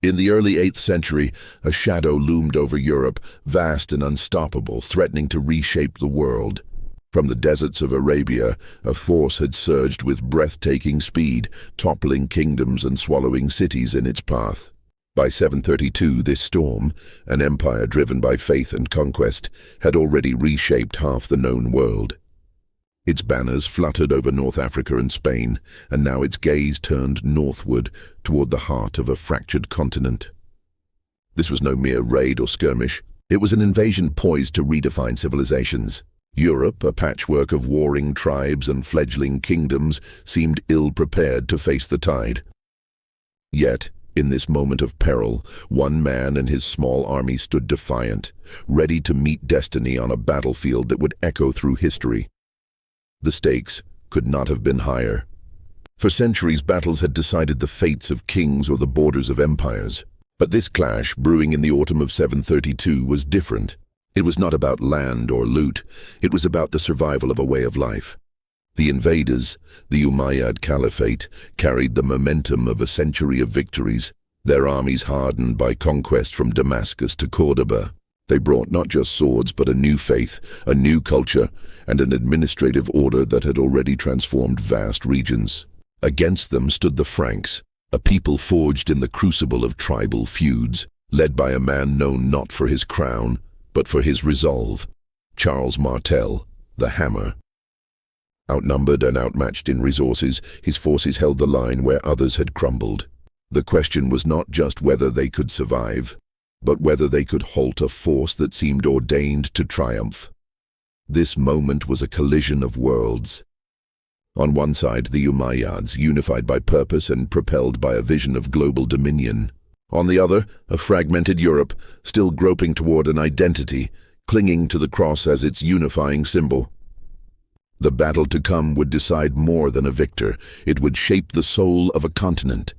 In the early 8th century, a shadow loomed over Europe, vast and unstoppable, threatening to reshape the world. From the deserts of Arabia, a force had surged with breathtaking speed, toppling kingdoms and swallowing cities in its path. By 732, this storm, an empire driven by faith and conquest, had already reshaped half the known world. Its banners fluttered over North Africa and Spain, and now its gaze turned northward toward the heart of a fractured continent. This was no mere raid or skirmish. It was an invasion poised to redefine civilizations. Europe, a patchwork of warring tribes and fledgling kingdoms, seemed ill-prepared to face the tide. Yet, in this moment of peril, one man and his small army stood defiant, ready to meet destiny on a battlefield that would echo through history. The stakes could not have been higher. For centuries, battles had decided the fates of kings or the borders of empires. But this clash, brewing in the autumn of 732, was different. It was not about land or loot. It was about the survival of a way of life. The invaders, the Umayyad Caliphate, carried the momentum of a century of victories, their armies hardened by conquest from Damascus to Cordoba. They brought not just swords, but a new faith, a new culture, and an administrative order that had already transformed vast regions. Against them stood the Franks, a people forged in the crucible of tribal feuds, led by a man known not for his crown, but for his resolve, Charles Martel, the Hammer. Outnumbered and outmatched in resources, his forces held the line where others had crumbled. The question was not just whether they could survive, but whether they could halt a force that seemed ordained to triumph. This moment was a collision of worlds. On one side, the Umayyads, unified by purpose and propelled by a vision of global dominion. On the other, a fragmented Europe, still groping toward an identity, clinging to the cross as its unifying symbol. The battle to come would decide more than a victor. It would shape the soul of a continent.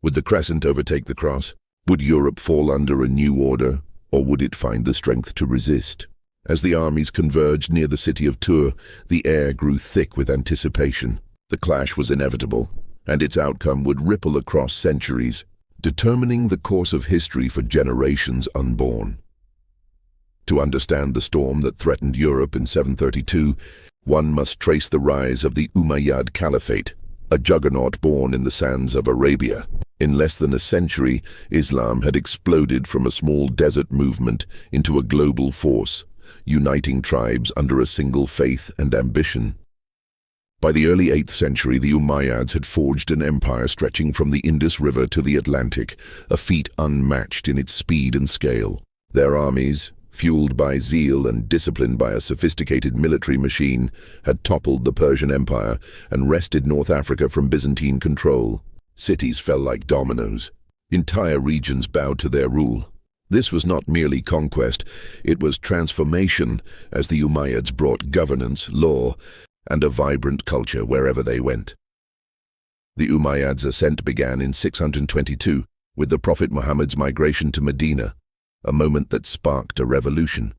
Would the crescent overtake the cross? Would Europe fall under a new order, or would it find the strength to resist? As the armies converged near the city of Tours, the air grew thick with anticipation. The clash was inevitable, and its outcome would ripple across centuries, determining the course of history for generations unborn. To understand the storm that threatened Europe in 732, one must trace the rise of the Umayyad Caliphate, a juggernaut born in the sands of Arabia. In less than a century, Islam had exploded from a small desert movement into a global force, uniting tribes under a single faith and ambition. By the early 8th century, the Umayyads had forged an empire stretching from the Indus River to the Atlantic, a feat unmatched in its speed and scale. Their armies, fueled by zeal and disciplined by a sophisticated military machine, had toppled the Persian Empire and wrested North Africa from Byzantine control. Cities fell like dominoes. Entire regions bowed to their rule. This was not merely conquest, it was transformation, as the Umayyads brought governance, law, and a vibrant culture wherever they went. The Umayyads' ascent began in 622 with the Prophet Muhammad's migration to Medina, a moment that sparked a revolution.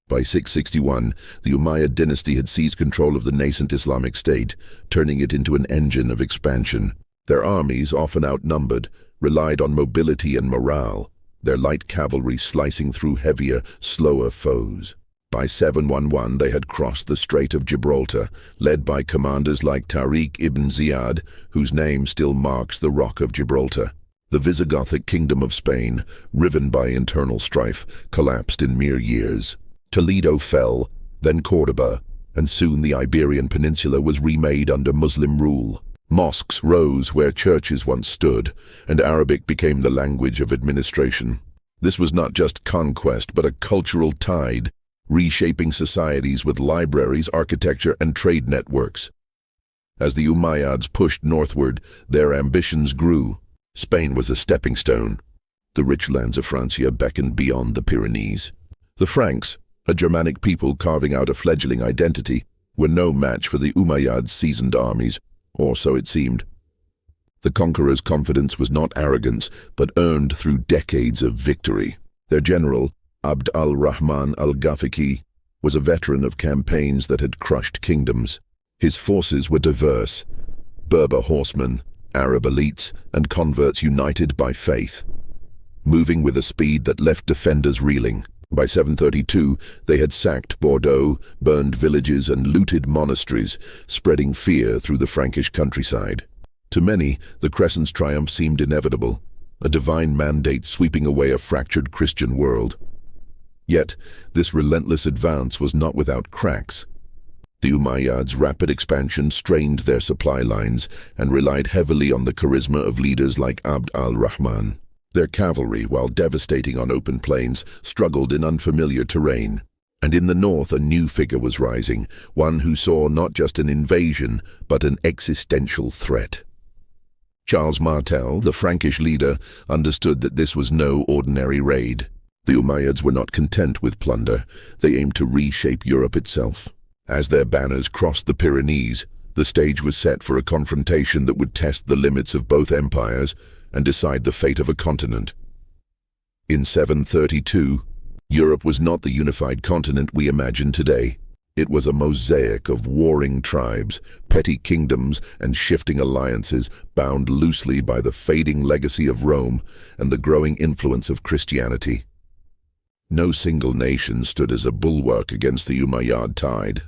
By 661, the Umayyad dynasty had seized control of the nascent Islamic state, turning it into an engine of expansion. Their armies, often outnumbered, relied on mobility and morale, their light cavalry slicing through heavier, slower foes. By 711, they had crossed the Strait of Gibraltar, led by commanders like Tariq ibn Ziyad, whose name still marks the Rock of Gibraltar. The Visigothic kingdom of Spain, riven by internal strife, collapsed in mere years. Toledo fell, then Cordoba, and soon the Iberian Peninsula was remade under Muslim rule. Mosques rose where churches once stood, and Arabic became the language of administration. This was not just conquest, but a cultural tide, reshaping societies with libraries, architecture, and trade networks. As the Umayyads pushed northward, their ambitions grew. Spain was a stepping stone. The rich lands of Francia beckoned beyond the Pyrenees. The Franks, a Germanic people carving out a fledgling identity, were no match for the Umayyads' seasoned armies, or so it seemed. The conquerors' confidence was not arrogance, but earned through decades of victory. Their general, Abd al-Rahman al-Ghafiqi, was a veteran of campaigns that had crushed kingdoms. His forces were diverse: Berber horsemen, Arab elites, and converts united by faith. moving with a speed that left defenders reeling. By 732, they had sacked Bordeaux, burned villages and looted monasteries, spreading fear through the Frankish countryside. To many, the Crescent's triumph seemed inevitable, a divine mandate sweeping away a fractured Christian world. Yet, this relentless advance was not without cracks. The Umayyads' rapid expansion strained their supply lines and relied heavily on the charisma of leaders like Abd al-Rahman. Their cavalry, while devastating on open plains, struggled in unfamiliar terrain. And in the north a new figure was rising, one who saw not just an invasion, but an existential threat. Charles Martel, the Frankish leader, understood that this was no ordinary raid. The Umayyads were not content with plunder. They aimed to reshape Europe itself. As their banners crossed the Pyrenees, the stage was set for a confrontation that would test the limits of both empires and decide the fate of a continent. In 732, Europe was not the unified continent we imagine today. It was a mosaic of warring tribes, petty kingdoms, and shifting alliances bound loosely by the fading legacy of Rome and the growing influence of Christianity. No single nation stood as a bulwark against the Umayyad tide.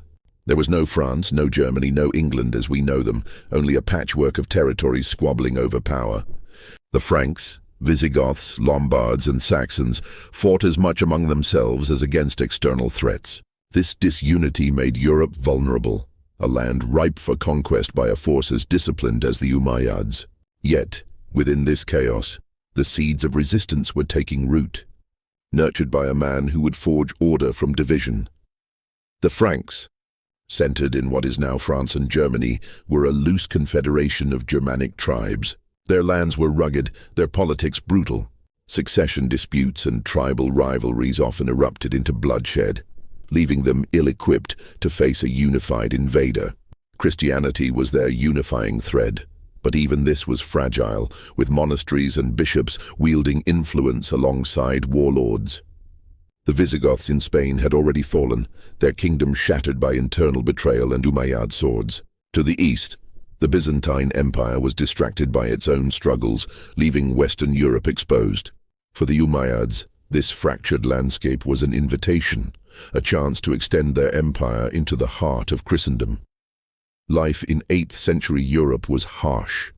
There was no France, no Germany, no England as we know them, only a patchwork of territories squabbling over power. The Franks, Visigoths, Lombards, and Saxons fought as much among themselves as against external threats. This disunity made Europe vulnerable, a land ripe for conquest by a force as disciplined as the Umayyads. Yet, within this chaos, the seeds of resistance were taking root, nurtured by a man who would forge order from division. The Franks, centered in what is now France and Germany, were a loose confederation of Germanic tribes. Their lands were rugged, their politics brutal. Succession disputes and tribal rivalries often erupted into bloodshed, leaving them ill-equipped to face a unified invader. Christianity was their unifying thread, but even this was fragile, with monasteries and bishops wielding influence alongside warlords. The Visigoths in Spain had already fallen, their kingdom shattered by internal betrayal and Umayyad swords. To the east, the Byzantine Empire was distracted by its own struggles, leaving Western Europe exposed. For the Umayyads, this fractured landscape was an invitation, a chance to extend their empire into the heart of Christendom. Life in 8th century Europe was harsh.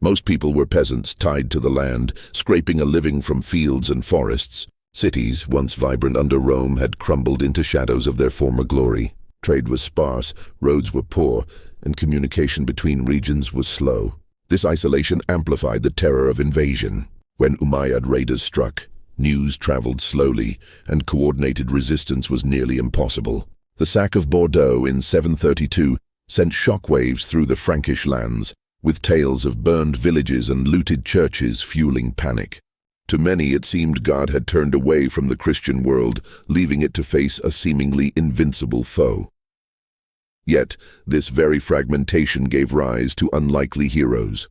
Most people were peasants tied to the land, scraping a living from fields and forests. Cities, once vibrant under Rome, had crumbled into shadows of their former glory. Trade was sparse, roads were poor, and communication between regions was slow. This isolation amplified the terror of invasion. When Umayyad raiders struck, news traveled slowly, and coordinated resistance was nearly impossible. The sack of Bordeaux in 732 sent shockwaves through the Frankish lands, with tales of burned villages and looted churches fueling panic. To many it seemed God had turned away from the Christian world, leaving it to face a seemingly invincible foe. Yet, this very fragmentation gave rise to unlikely heroes.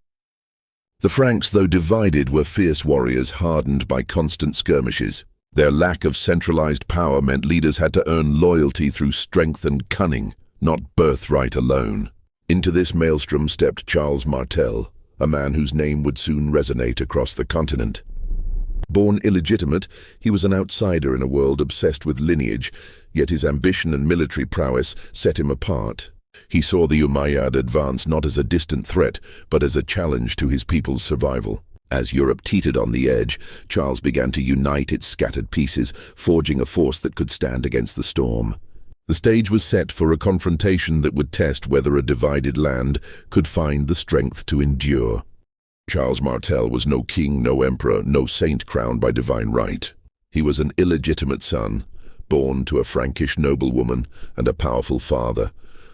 The Franks, though divided, were fierce warriors hardened by constant skirmishes. Their lack of centralized power meant leaders had to earn loyalty through strength and cunning, not birthright alone. Into this maelstrom stepped Charles Martel, a man whose name would soon resonate across the continent. Born illegitimate, he was an outsider in a world obsessed with lineage, yet his ambition and military prowess set him apart. He saw the Umayyad advance not as a distant threat, but as a challenge to his people's survival. As Europe teetered on the edge, Charles began to unite its scattered pieces, forging a force that could stand against the storm. The stage was set for a confrontation that would test whether a divided land could find the strength to endure. Charles Martel was no king, no emperor, no saint crowned by divine right. He was an illegitimate son, born to a Frankish noblewoman and a powerful father,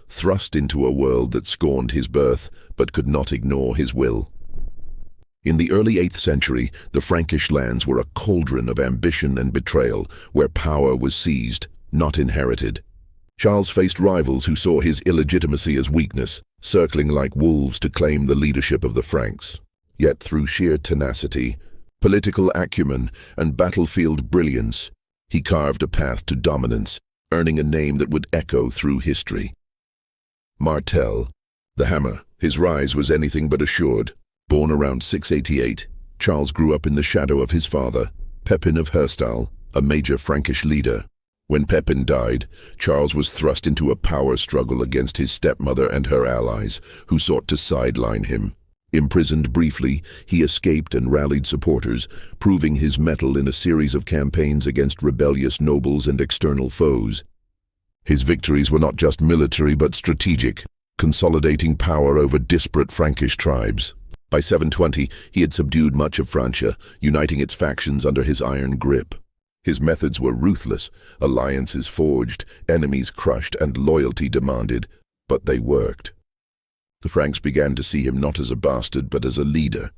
thrust into a world that scorned his birth but could not ignore his will. In the early 8th century, the Frankish lands were a cauldron of ambition and betrayal, where power was seized, not inherited. Charles faced rivals who saw his illegitimacy as weakness, circling like wolves to claim the leadership of the Franks. Yet through sheer tenacity, political acumen, and battlefield brilliance, he carved a path to dominance, earning a name that would echo through history. Martel, the Hammer, his rise was anything but assured. Born around 688, Charles grew up in the shadow of his father, Pepin of Herstal, a major Frankish leader. When Pepin died, Charles was thrust into a power struggle against his stepmother and her allies, who sought to sideline him. Imprisoned briefly, he escaped and rallied supporters, proving his mettle in a series of campaigns against rebellious nobles and external foes. His victories were not just military but strategic, consolidating power over disparate Frankish tribes. By 720, he had subdued much of Francia, uniting its factions under his iron grip. His methods were ruthless, alliances forged, enemies crushed, and loyalty demanded, but they worked. The Franks began to see him not as a bastard but as a leader.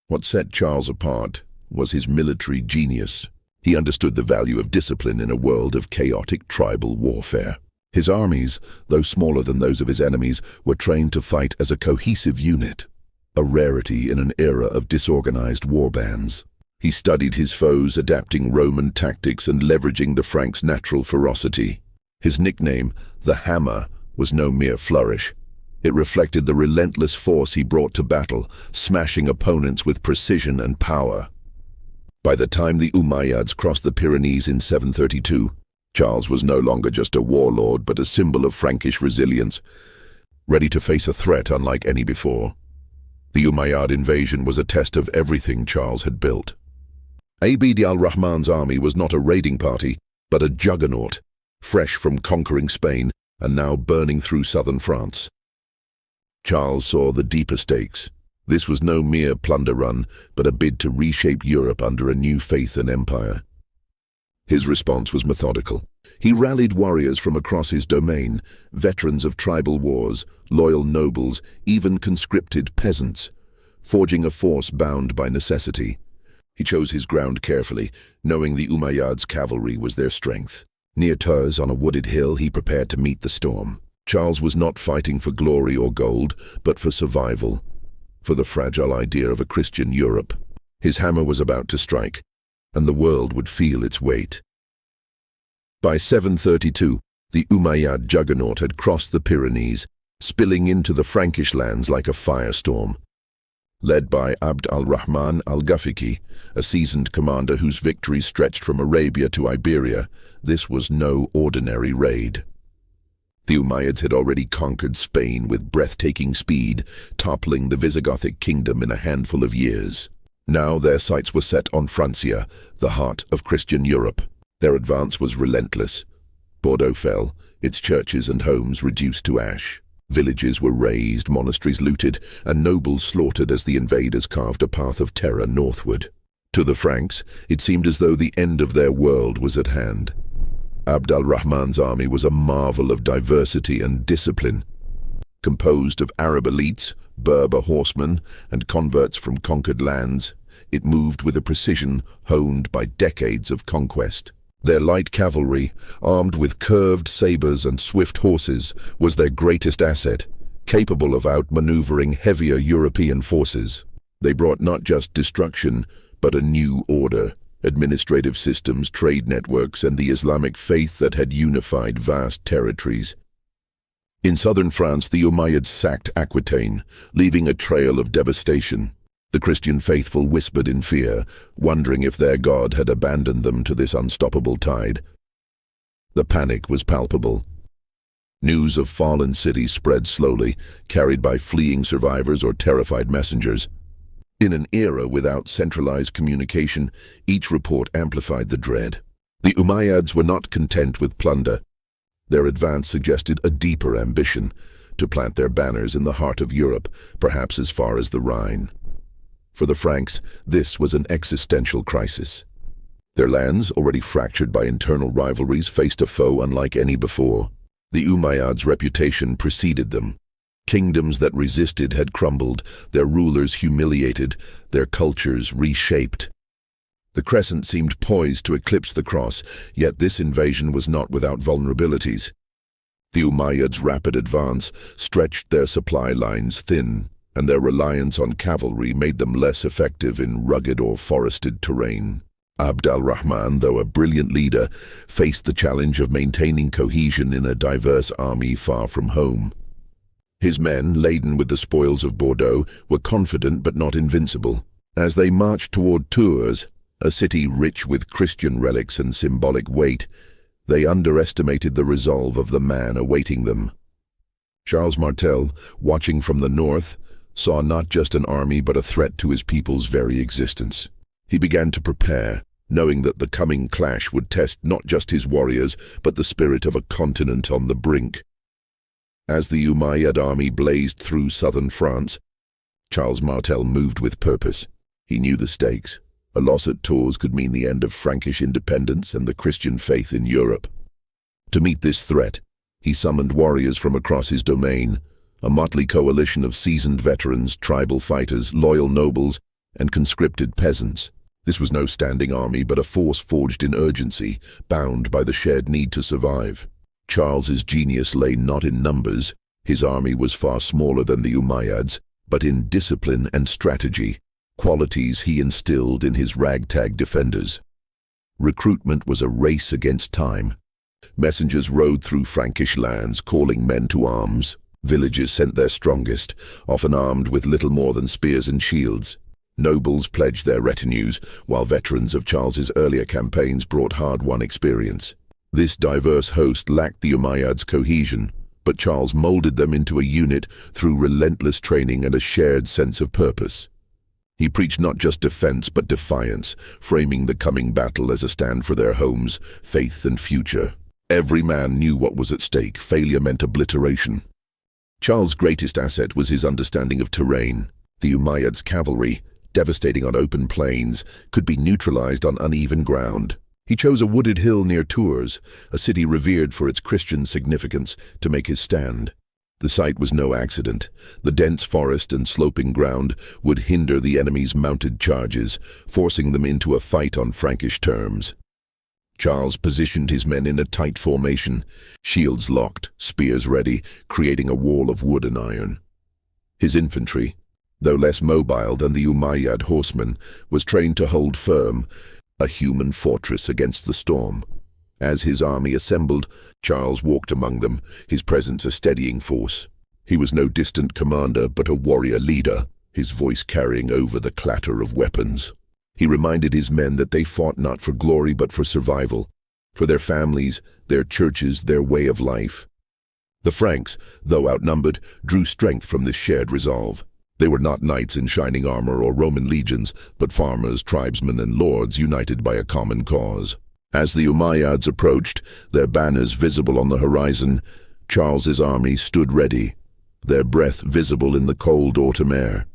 What set Charles apart was his military genius. He understood the value of discipline in a world of chaotic tribal warfare. His armies, though smaller than those of his enemies, were trained to fight as a cohesive unit, a rarity in an era of disorganized warbands. He studied his foes, adapting Roman tactics and leveraging the Franks' natural ferocity. His nickname, the Hammer, was no mere flourish. It reflected the relentless force he brought to battle, smashing opponents with precision and power. By the time the Umayyads crossed the Pyrenees in 732, Charles was no longer just a warlord but a symbol of Frankish resilience, ready to face a threat unlike any before. The Umayyad invasion was a test of everything Charles had built. Abd al-Rahman's army was not a raiding party, but a juggernaut, fresh from conquering Spain and now burning through southern France. Charles saw the deeper stakes. This was no mere plunder run, but a bid to reshape Europe under a new faith and empire. His response was methodical. He rallied warriors from across his domain, veterans of tribal wars, loyal nobles, even conscripted peasants, forging a force bound by necessity. He chose his ground carefully, knowing the Umayyads' cavalry was their strength. Near Tours, on a wooded hill, he prepared to meet the storm. Charles was not fighting for glory or gold, but for survival, for the fragile idea of a Christian Europe. His hammer was about to strike, and the world would feel its weight. By 732, the Umayyad juggernaut had crossed the Pyrenees, spilling into the Frankish lands like a firestorm. Led by Abd al-Rahman al-Ghafiqi, a seasoned commander whose victories stretched from Arabia to Iberia, this was no ordinary raid. The Umayyads had already conquered Spain with breathtaking speed, toppling the Visigothic kingdom in a handful of years. Now their sights were set on Francia, the heart of Christian Europe. Their advance was relentless. Bordeaux fell, its churches and homes reduced to ash. Villages were razed, monasteries looted, and nobles slaughtered as the invaders carved a path of terror northward. To the Franks, it seemed as though the end of their world was at hand. Abd al-Rahman's army was a marvel of diversity and discipline. Composed of Arab elites, Berber horsemen, and converts from conquered lands, it moved with a precision honed by decades of conquest. Their light cavalry, armed with curved sabers and swift horses, was their greatest asset, capable of outmaneuvering heavier European forces. They brought not just destruction, but a new order. Administrative systems, trade networks, and the Islamic faith that had unified vast territories. In southern France, the Umayyads sacked Aquitaine, leaving a trail of devastation. The Christian faithful whispered in fear, wondering if their God had abandoned them to this unstoppable tide. The panic was palpable. News of fallen cities spread slowly, carried by fleeing survivors or terrified messengers. In an era without centralized communication, each report amplified the dread. The Umayyads were not content with plunder. Their advance suggested a deeper ambition, to plant their banners in the heart of Europe, perhaps as far as the Rhine. For the Franks, this was an existential crisis. Their lands, already fractured by internal rivalries, faced a foe unlike any before. The Umayyads' reputation preceded them. Kingdoms that resisted had crumbled, their rulers humiliated, their cultures reshaped. The crescent seemed poised to eclipse the cross, yet this invasion was not without vulnerabilities. The Umayyads' rapid advance stretched their supply lines thin, and their reliance on cavalry made them less effective in rugged or forested terrain. Abd al-Rahman, though a brilliant leader, faced the challenge of maintaining cohesion in a diverse army far from home. His men, laden with the spoils of Bordeaux, were confident but not invincible. As they marched toward Tours, a city rich with Christian relics and symbolic weight, they underestimated the resolve of the man awaiting them. Charles Martel, watching from the north, saw not just an army but a threat to his people's very existence. He began to prepare, knowing that the coming clash would test not just his warriors but the spirit of a continent on the brink. As the Umayyad army blazed through southern France, Charles Martel moved with purpose. He knew the stakes. A loss at Tours could mean the end of Frankish independence and the Christian faith in Europe. To meet this threat, he summoned warriors from across his domain, a motley coalition of seasoned veterans, tribal fighters, loyal nobles, and conscripted peasants. This was no standing army, but a force forged in urgency, bound by the shared need to survive. Charles's genius lay not in numbers. His army was far smaller than the Umayyads, but in discipline and strategy, qualities he instilled in his ragtag defenders. Recruitment was a race against time. Messengers rode through Frankish lands, calling men to arms. Villages sent their strongest, often armed with little more than spears and shields. Nobles pledged their retinues, while veterans of Charles's earlier campaigns brought hard-won experience. This diverse host lacked the Umayyads' cohesion, but Charles molded them into a unit through relentless training and a shared sense of purpose. He preached not just defense but defiance, framing the coming battle as a stand for their homes, faith and future. Every man knew what was at stake. Failure meant obliteration. Charles' greatest asset was his understanding of terrain. The Umayyads' cavalry, devastating on open plains, could be neutralized on uneven ground. He chose a wooded hill near Tours, a city revered for its Christian significance, to make his stand. The site was no accident. The dense forest and sloping ground would hinder the enemy's mounted charges, forcing them into a fight on Frankish terms. Charles positioned his men in a tight formation, shields locked, spears ready, creating a wall of wood and iron. His infantry, though less mobile than the Umayyad horsemen, was trained to hold firm, a human fortress against the storm. As his army assembled, Charles walked among them, his presence a steadying force. He was no distant commander, but a warrior leader, his voice carrying over the clatter of weapons. He reminded his men that they fought not for glory but for survival, for their families, their churches, their way of life. The Franks, though outnumbered, drew strength from this shared resolve. They were not knights in shining armor or Roman legions, but farmers, tribesmen, and lords united by a common cause. As the Umayyads approached, their banners visible on the horizon, Charles's army stood ready, their breath visible in the cold autumn air.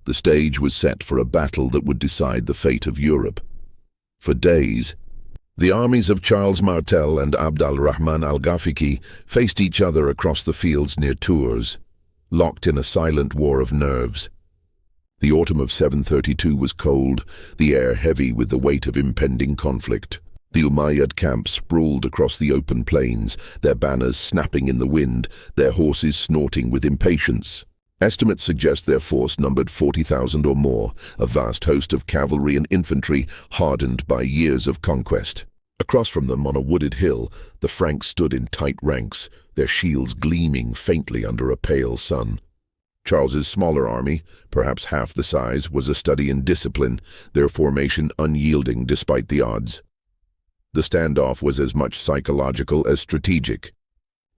The stage was set for a battle that would decide the fate of Europe. For days, the armies of Charles Martel and Abd al-Rahman al-Ghafiqi faced each other across the fields near Tours, locked in a silent war of nerves. The autumn of 732 was cold, the air heavy with the weight of impending conflict. The Umayyad camp sprawled across the open plains, their banners snapping in the wind, their horses snorting with impatience. Estimates suggest their force numbered 40,000 or more, a vast host of cavalry and infantry hardened by years of conquest. Across from them, on a wooded hill, the Franks stood in tight ranks, their shields gleaming faintly under a pale sun. Charles's smaller army, perhaps half the size, was a study in discipline, their formation unyielding despite the odds. The standoff was as much psychological as strategic.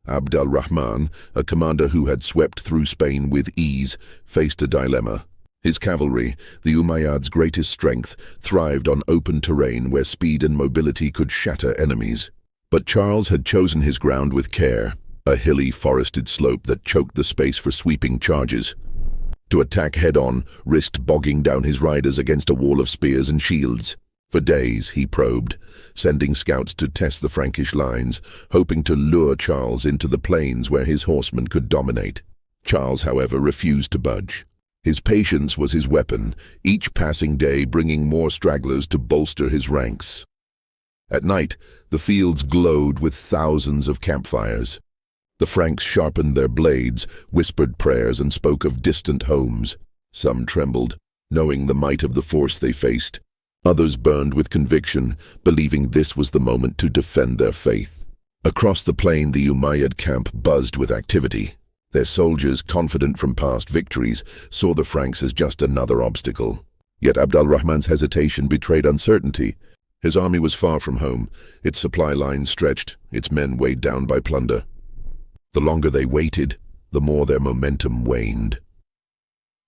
Abd al-Rahman, a commander who had swept through Spain with ease, faced a dilemma. His cavalry, the Umayyads' greatest strength, thrived on open terrain where speed and mobility could shatter enemies. But Charles had chosen his ground with care, a hilly, forested slope that choked the space for sweeping charges. To attack head-on risked bogging down his riders against a wall of spears and shields. For days he probed, sending scouts to test the Frankish lines, hoping to lure Charles into the plains where his horsemen could dominate. Charles, however, refused to budge. His patience was his weapon, each passing day bringing more stragglers to bolster his ranks. At night, the fields glowed with thousands of campfires. The Franks sharpened their blades, whispered prayers, and spoke of distant homes. Some trembled, knowing the might of the force they faced. Others burned with conviction, believing this was the moment to defend their faith. Across the plain, the Umayyad camp buzzed with activity. Their soldiers, confident from past victories, saw the Franks as just another obstacle. Yet Abd al-Rahman's hesitation betrayed uncertainty. His army was far from home, its supply lines stretched, its men weighed down by plunder. The longer they waited, the more their momentum waned.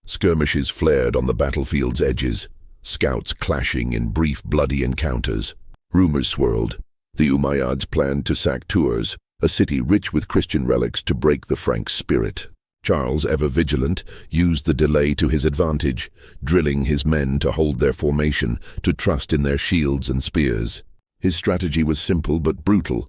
Skirmishes flared on the battlefield's edges, scouts clashing in brief bloody encounters. Rumors swirled. The Umayyads planned to sack Tours, a city rich with Christian relics, to break the Frank spirit. Charles, ever vigilant, used the delay to his advantage, drilling his men to hold their formation, to trust in their shields and spears. His strategy was simple but brutal.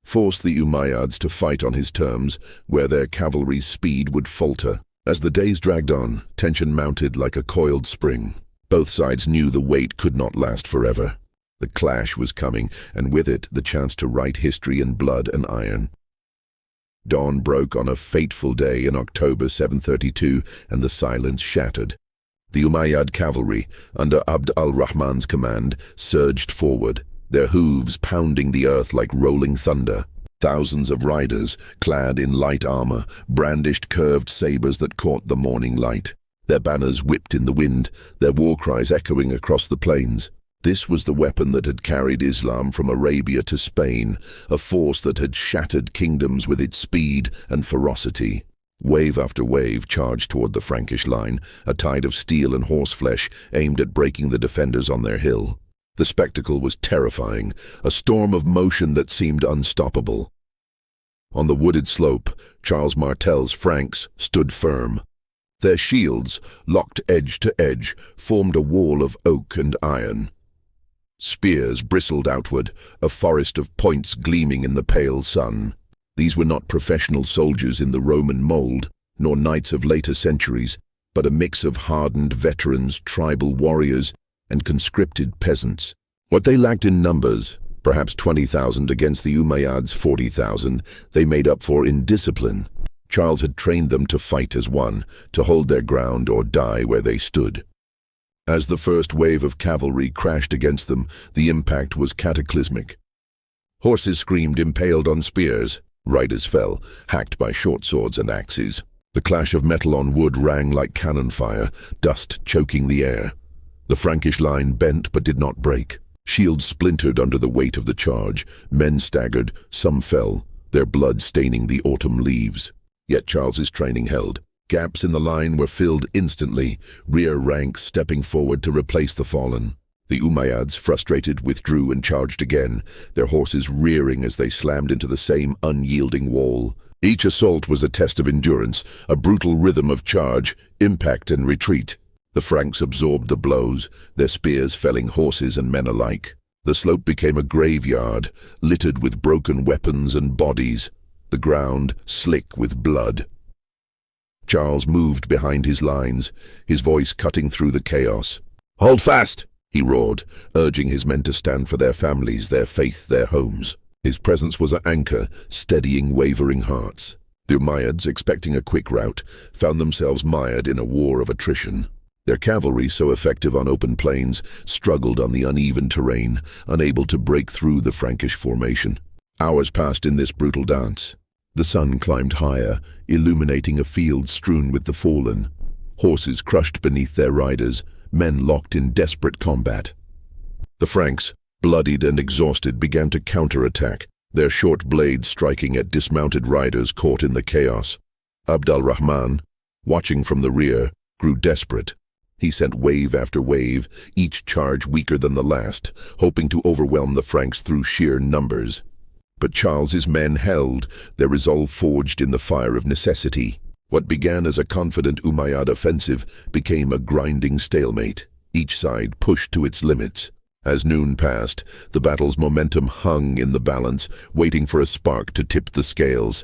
Force the Umayyads to fight on his terms, where their cavalry's speed would falter. As the days dragged on, tension mounted like a coiled spring. Both sides knew the wait could not last forever. The clash was coming, and with it the chance to write history in blood and iron. Dawn broke on a fateful day in October 732, and the silence shattered. The Umayyad cavalry, under Abd al-Rahman's command, surged forward, their hooves pounding the earth like rolling thunder. Thousands of riders, clad in light armor, brandished curved sabers that caught the morning light. Their banners whipped in the wind, their war cries echoing across the plains. This was the weapon that had carried Islam from Arabia to Spain, a force that had shattered kingdoms with its speed and ferocity. Wave after wave charged toward the Frankish line, a tide of steel and horseflesh aimed at breaking the defenders on their hill. The spectacle was terrifying, a storm of motion that seemed unstoppable. On the wooded slope, Charles Martell's Franks stood firm. Their shields, locked edge to edge, formed a wall of oak and iron. Spears bristled outward, a forest of points gleaming in the pale sun. These were not professional soldiers in the Roman mold, nor knights of later centuries, but a mix of hardened veterans, tribal warriors, and conscripted peasants. What they lacked in numbers, perhaps 20,000 against the Umayyads' 40,000, they made up for in discipline. Charles had trained them to fight as one, to hold their ground or die where they stood. As the first wave of cavalry crashed against them, the impact was cataclysmic. Horses screamed, impaled on spears. Riders fell, hacked by short swords and axes. The clash of metal on wood rang like cannon fire, dust choking the air. The Frankish line bent but did not break. Shields splintered under the weight of the charge. Men staggered, some fell, their blood staining the autumn leaves. Yet Charles's training held. Gaps in the line were filled instantly, rear ranks stepping forward to replace the fallen. The Umayyads, frustrated, withdrew and charged again, their horses rearing as they slammed into the same unyielding wall. Each assault was a test of endurance, a brutal rhythm of charge, impact and retreat. The Franks absorbed the blows, their spears felling horses and men alike. The slope became a graveyard, littered with broken weapons and bodies, the ground slick with blood. Charles moved behind his lines, his voice cutting through the chaos. "Hold fast!" he roared, urging his men to stand for their families, their faith, their homes. His presence was an anchor, steadying wavering hearts. The Umayyads, expecting a quick rout, found themselves mired in a war of attrition. Their cavalry, so effective on open plains, struggled on the uneven terrain, unable to break through the Frankish formation. Hours passed in this brutal dance. The sun climbed higher, illuminating a field strewn with the fallen. Horses crushed beneath their riders, men locked in desperate combat. The Franks, bloodied and exhausted, began to counterattack, their short blades striking at dismounted riders caught in the chaos. Abd al-Rahman, watching from the rear, grew desperate. He sent wave after wave, each charge weaker than the last, hoping to overwhelm the Franks through sheer numbers. But Charles's men held, their resolve forged in the fire of necessity. What began as a confident Umayyad offensive became a grinding stalemate. Each side pushed to its limits. As noon passed, the battle's momentum hung in the balance, waiting for a spark to tip the scales.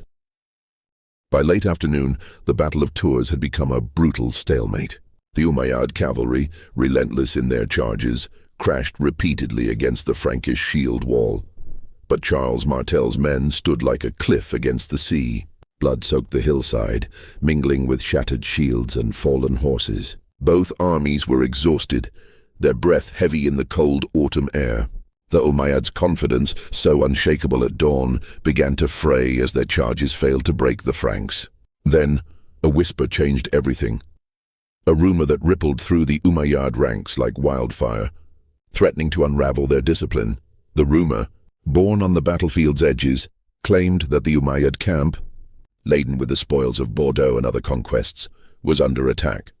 By late afternoon, the Battle of Tours had become a brutal stalemate. The Umayyad cavalry, relentless in their charges, crashed repeatedly against the Frankish shield wall. But Charles Martell's men stood like a cliff against the sea. Blood soaked the hillside, mingling with shattered shields and fallen horses. Both armies were exhausted, their breath heavy in the cold autumn air. The Umayyads' confidence, so unshakable at dawn, began to fray as their charges failed to break the Franks. Then, a whisper changed everything. A rumor that rippled through the Umayyad ranks like wildfire, threatening to unravel their discipline. The rumor, born on the battlefield's edges, claimed that the Umayyad camp, laden with the spoils of Bordeaux and other conquests, was under attack.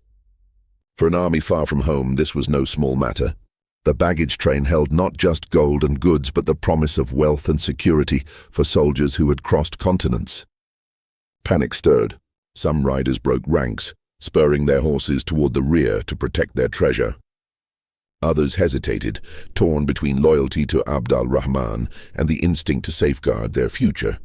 For an army far from home, this was no small matter. The baggage train held not just gold and goods, but the promise of wealth and security for soldiers who had crossed continents. Panic stirred. Some riders broke ranks, spurring their horses toward the rear to protect their treasure. Others hesitated, torn between loyalty to Abd al-Rahman and the instinct to safeguard their future.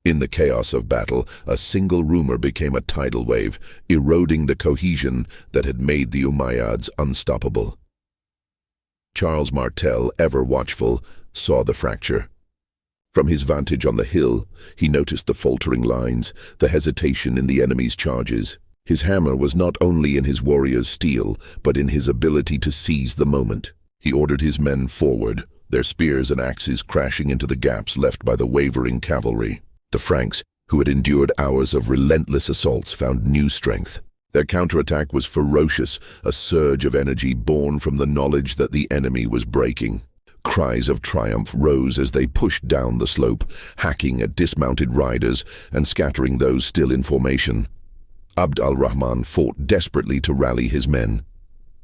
In the chaos of battle, a single rumor became a tidal wave, eroding the cohesion that had made the Umayyads unstoppable. Charles Martel, ever watchful, saw the fracture. From his vantage on the hill, he noticed the faltering lines, the hesitation in the enemy's charges. His hammer was not only in his warrior's steel, but in his ability to seize the moment. He ordered his men forward, their spears and axes crashing into the gaps left by the wavering cavalry. The Franks, who had endured hours of relentless assaults, found new strength. Their counterattack was ferocious, a surge of energy born from the knowledge that the enemy was breaking. Cries of triumph rose as they pushed down the slope, hacking at dismounted riders and scattering those still in formation. Abd al-Rahman fought desperately to rally his men.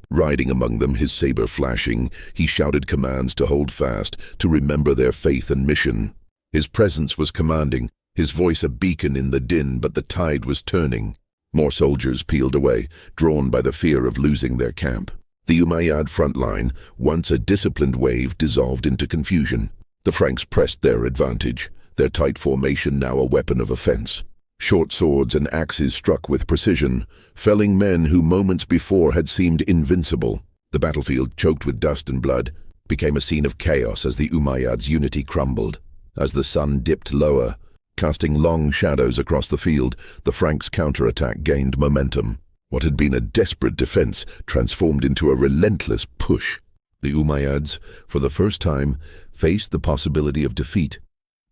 Riding among them, his saber flashing, he shouted commands to hold fast, to remember their faith and mission. His presence was commanding, his voice a beacon in the din, but the tide was turning. More soldiers peeled away, drawn by the fear of losing their camp. The Umayyad front line, once a disciplined wave, dissolved into confusion. The Franks pressed their advantage, their tight formation now a weapon of offense. Short swords and axes struck with precision, felling men who moments before had seemed invincible. The battlefield, choked with dust and blood, became a scene of chaos as the Umayyads' unity crumbled. As the sun dipped lower, casting long shadows across the field, the Franks' counterattack gained momentum. What had been a desperate defense transformed into a relentless push. The Umayyads, for the first time, faced the possibility of defeat.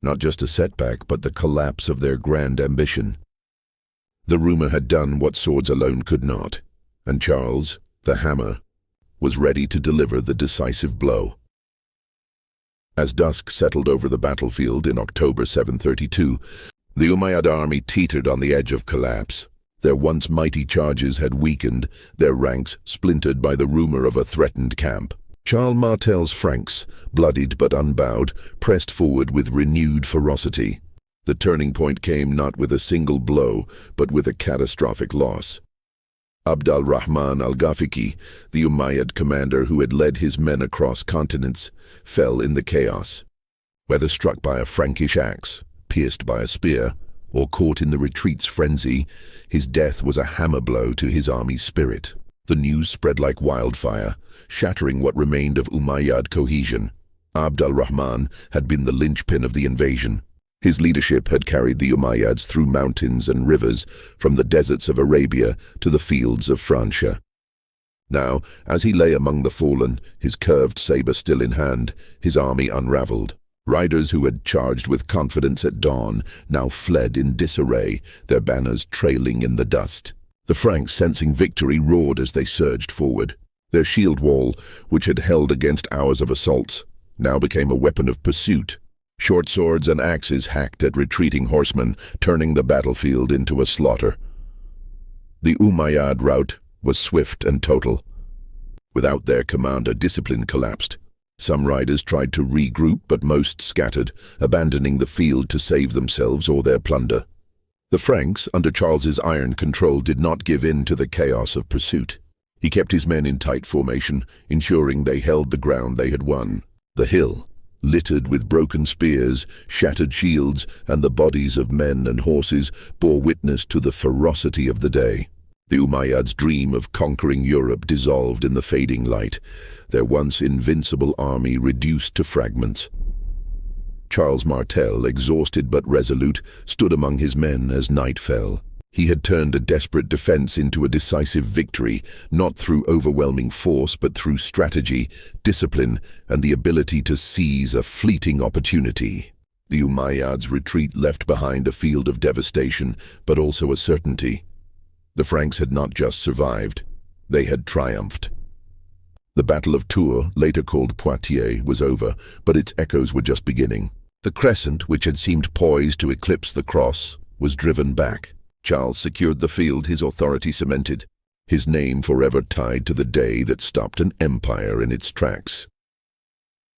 Not just a setback, but the collapse of their grand ambition. The rumor had done what swords alone could not, and Charles, the hammer, was ready to deliver the decisive blow. As dusk settled over the battlefield in October 732, the Umayyad army teetered on the edge of collapse. Their once mighty charges had weakened, their ranks splintered by the rumor of a threatened camp. Charles Martel's Franks, bloodied but unbowed, pressed forward with renewed ferocity. The turning point came not with a single blow, but with a catastrophic loss. Abd al-Rahman al-Ghafiqi, the Umayyad commander who had led his men across continents, fell in the chaos. Whether struck by a Frankish axe, pierced by a spear, or caught in the retreat's frenzy, his death was a hammer blow to his army's spirit. The news spread like wildfire, shattering what remained of Umayyad cohesion. Abd al-Rahman had been the linchpin of the invasion. His leadership had carried the Umayyads through mountains and rivers, from the deserts of Arabia to the fields of Francia. Now, as he lay among the fallen, his curved saber still in hand, his army unraveled. Riders who had charged with confidence at dawn now fled in disarray, their banners trailing in the dust. The Franks, sensing victory, roared as they surged forward. Their shield wall, which had held against hours of assaults, now became a weapon of pursuit. Short swords and axes hacked at retreating horsemen, turning the battlefield into a slaughter. The Umayyad rout was swift and total. Without their commander, discipline collapsed. Some riders tried to regroup, but most scattered, abandoning the field to save themselves or their plunder. The Franks, under Charles's iron control, did not give in to the chaos of pursuit. He kept his men in tight formation, ensuring they held the ground they had won. The hill, littered with broken spears, shattered shields, and the bodies of men and horses, bore witness to the ferocity of the day. The Umayyads' dream of conquering Europe dissolved in the fading light, their once invincible army reduced to fragments. Charles Martel, exhausted but resolute, stood among his men as night fell. He had turned a desperate defense into a decisive victory, not through overwhelming force, but through strategy, discipline, and the ability to seize a fleeting opportunity. The Umayyads' retreat left behind a field of devastation, but also a certainty. The Franks had not just survived, they had triumphed. The Battle of Tours, later called Poitiers, was over, but its echoes were just beginning. The crescent, which had seemed poised to eclipse the cross, was driven back. Charles secured the field, his authority cemented, his name forever tied to the day that stopped an empire in its tracks.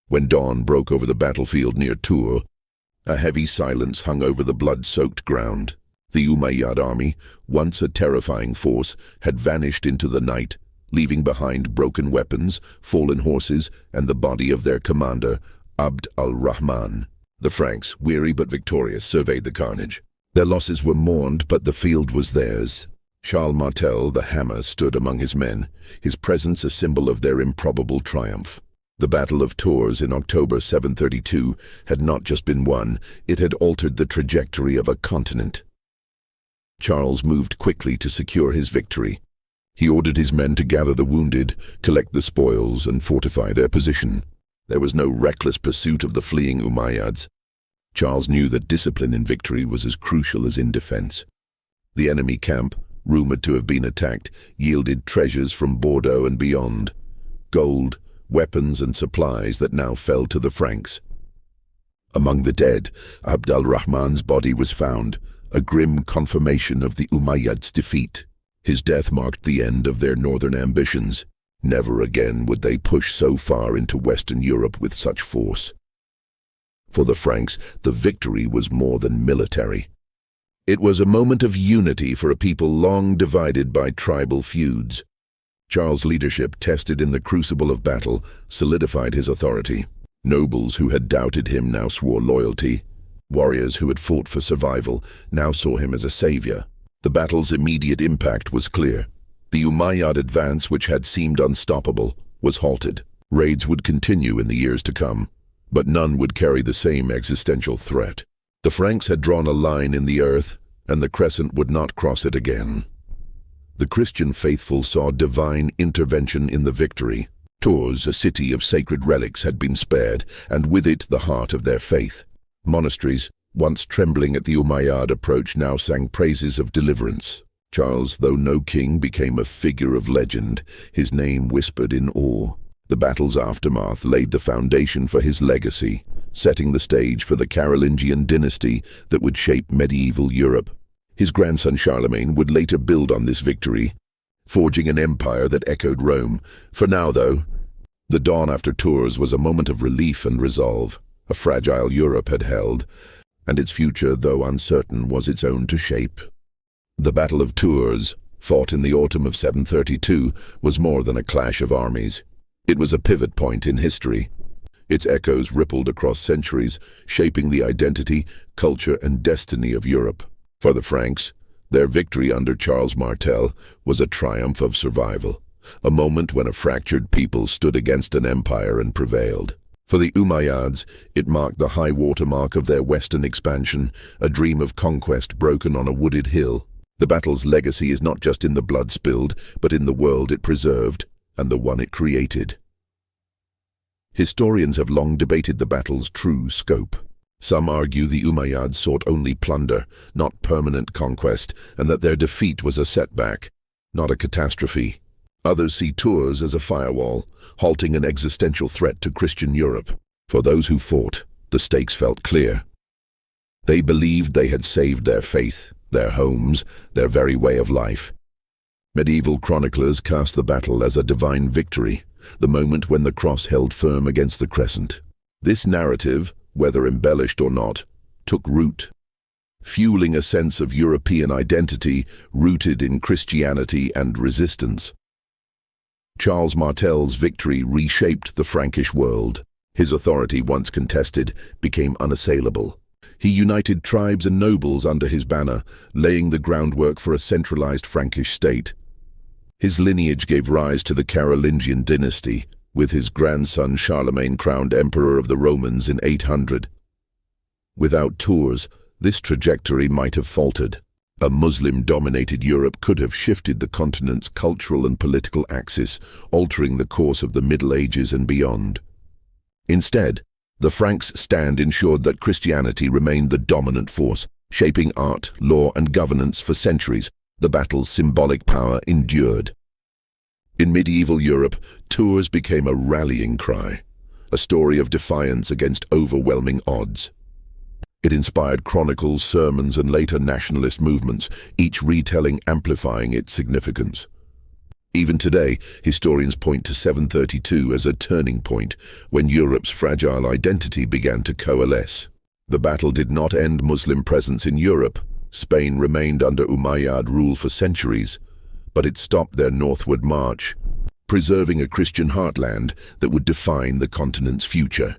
When dawn broke over the battlefield near Tours, a heavy silence hung over the blood-soaked ground. The Umayyad army, once a terrifying force, had vanished into the night, leaving behind broken weapons, fallen horses, and the body of their commander, Abd al-Rahman. The Franks, weary but victorious, surveyed the carnage. Their losses were mourned, but the field was theirs. Charles Martel, the hammer, stood among his men, his presence a symbol of their improbable triumph. The Battle of Tours in October 732 had not just been won, it had altered the trajectory of a continent. Charles moved quickly to secure his victory. He ordered his men to gather the wounded, collect the spoils, and fortify their position. There was no reckless pursuit of the fleeing Umayyads. Charles knew that discipline in victory was as crucial as in defense. The enemy camp, rumored to have been attacked, yielded treasures from Bordeaux and beyond. Gold, weapons and supplies that now fell to the Franks. Among the dead, Abd al-Rahman's body was found, a grim confirmation of the Umayyads' defeat. His death marked the end of their northern ambitions. Never again would they push so far into Western Europe with such force. For the Franks, the victory was more than military. It was a moment of unity for a people long divided by tribal feuds. Charles' leadership, tested in the crucible of battle, solidified his authority. Nobles who had doubted him now swore loyalty. Warriors who had fought for survival now saw him as a savior. The battle's immediate impact was clear. The Umayyad advance, which had seemed unstoppable, was halted. Raids would continue in the years to come, but none would carry the same existential threat. The Franks had drawn a line in the earth, and the crescent would not cross it again. The Christian faithful saw divine intervention in the victory. Tours, a city of sacred relics, had been spared, and with it the heart of their faith. Monasteries, once trembling at the Umayyad approach, now sang praises of deliverance. Charles, though no king, became a figure of legend, his name whispered in awe. The battle's aftermath laid the foundation for his legacy, setting the stage for the Carolingian dynasty that would shape medieval Europe. His grandson Charlemagne would later build on this victory, forging an empire that echoed Rome. For now, though, the dawn after Tours was a moment of relief and resolve. A fragile Europe had held, and its future, though uncertain, was its own to shape. The Battle of Tours, fought in the autumn of 732, was more than a clash of armies. It was a pivot point in history. Its echoes rippled across centuries, shaping the identity, culture, and destiny of Europe. For the Franks, their victory under Charles Martel was a triumph of survival, a moment when a fractured people stood against an empire and prevailed. For the Umayyads, it marked the high watermark of their western expansion, a dream of conquest broken on a wooded hill. The battle's legacy is not just in the blood spilled, but in the world it preserved and the one it created. Historians have long debated the battle's true scope. Some argue the Umayyads sought only plunder, not permanent conquest, and that their defeat was a setback, not a catastrophe. Others see Tours as a firewall, halting an existential threat to Christian Europe. For those who fought, the stakes felt clear. They believed they had saved their faith, their homes, their very way of life. Medieval chroniclers cast the battle as a divine victory, the moment when the cross held firm against the crescent. This narrative, whether embellished or not, took root, fueling a sense of European identity rooted in Christianity and resistance. Charles Martel's victory reshaped the Frankish world. His authority, once contested, became unassailable. He united tribes and nobles under his banner, laying the groundwork for a centralized Frankish state. His lineage gave rise to the Carolingian dynasty, with his grandson Charlemagne crowned Emperor of the Romans in 800. Without Tours, this trajectory might have faltered. A Muslim-dominated Europe could have shifted the continent's cultural and political axis, altering the course of the Middle Ages and beyond. Instead, The Franks' stand ensured that Christianity remained the dominant force, shaping art, law, and governance for centuries. The battle's symbolic power endured. In medieval Europe, Tours became a rallying cry, a story of defiance against overwhelming odds. It inspired chronicles, sermons, and later nationalist movements, each retelling amplifying its significance. Even today, historians point to 732 as a turning point when Europe's fragile identity began to coalesce. The battle did not end Muslim presence in Europe. Spain remained under Umayyad rule for centuries, but it stopped their northward march, preserving a Christian heartland that would define the continent's future.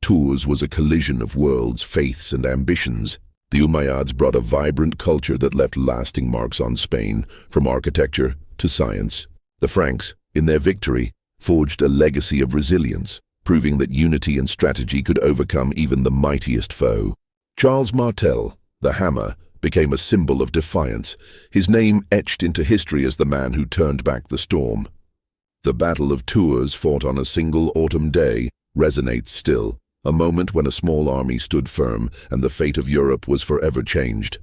Tours was a collision of worlds, faiths, and ambitions. The Umayyads brought a vibrant culture that left lasting marks on Spain, from architecture to science. The Franks, in their victory, forged a legacy of resilience, proving that unity and strategy could overcome even the mightiest foe. Charles Martel, the hammer, became a symbol of defiance, his name etched into history as the man who turned back the storm. The Battle of Tours, fought on a single autumn day, resonates still, a moment when a small army stood firm and the fate of Europe was forever changed.